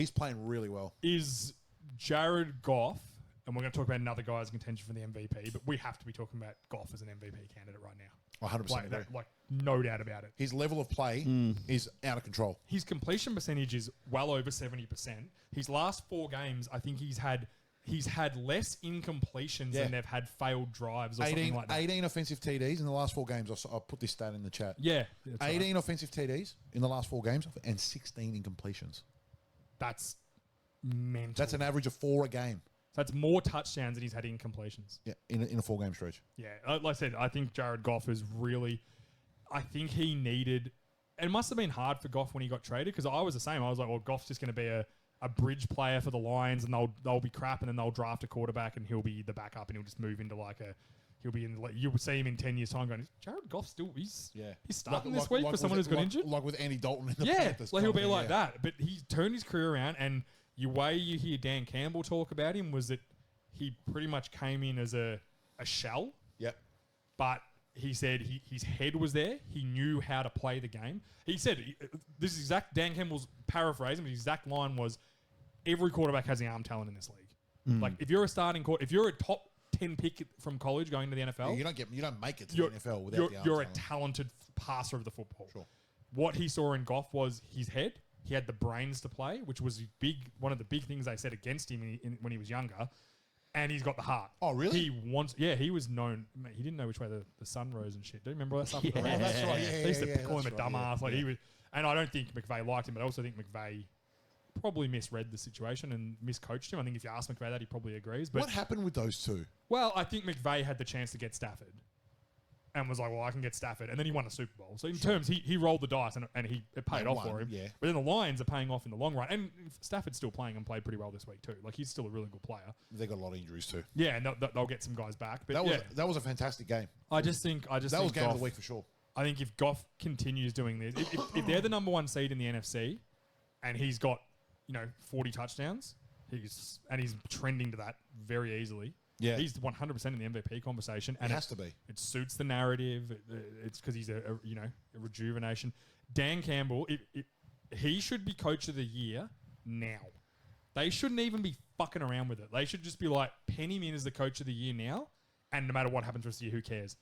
He's playing really well. Is Jared Goff, and we're going to talk about another guy's contention for the MVP, but we have to be talking about Goff as an MVP candidate right now. 100% agree. Like, no doubt about it. His level of play is out of control. His completion percentage is well over 70%. His last 4 games, I think he's had less incompletions than they've had failed drives or something like that. 18 offensive TDs in the last 4 games. I'll put this stat in the chat. Yeah. 18 offensive TDs in the last 4 games and 16 incompletions. That's mental. That's an average of 4 a game. So that's more touchdowns than he's had incompletions. Yeah, in a 4-game stretch. Yeah, like I said, I think Jared Goff is really... I think he needed... It must have been hard for Goff when he got traded, because I was the same. I was like, well, Goff's just going to be a bridge player for the Lions, and they'll be crap, and then they'll draft a quarterback, and he'll be the backup, and he'll just move into like a... He'll be in... You'll see him in 10 years' time going, Jared Goff still... He's starting this week for someone who's got injured? Like with Andy Dalton in the Panthers. Like he'll be like that. But he's turned his career around, and the way you hear Dan Campbell talk about him was that he pretty much came in as a shell. Yep. But he said his head was there. He knew how to play the game. He said, this is exact, Dan Campbell's paraphrasing, but his exact line was, every quarterback has the arm talent in this league. Like, if you're a top 10 pick from college going to the NFL, you don't make it to the NFL without the arm you're talent. a talented passer of the football. Sure. What he saw in Goff was his head. He had the brains to play, which was one of the big things they said against him when he was younger. And he's got the heart. Oh, really? He was known. Mate, he didn't know which way the sun rose and shit. Do you remember all that stuff? Yeah, that's right. Yeah, they used to call him a right, dumbass. yeah. Like he was, and I don't think McVay liked him, but I also think McVay probably misread the situation and miscoached him. I think if you ask McVay that, he probably agrees. But what happened with those two? Well, I think McVay had the chance to get Stafford. And was like, well, I can get Stafford. And then he won a Super Bowl. So in terms, he rolled the dice and it paid off for him. Yeah. But then the Lions are paying off in the long run. And Stafford's still playing and played pretty well this week too. Like, he's still a really good player. They got a lot of injuries too. Yeah, and they'll get some guys back. But that was a fantastic game. I just think that was game Goff, of the week for sure. I think if Goff continues doing this, if they're the number 1 seed in the NFC and he's got, 40 touchdowns, he's trending to that very easily. Yeah. He's 100% in the MVP conversation. And it has to be. It suits the narrative. It's because he's a rejuvenation. Dan Campbell, he should be coach of the year now. They shouldn't even be fucking around with it. They should just be like, pen him in as the coach of the year now, and no matter what happens the rest of the year, who cares?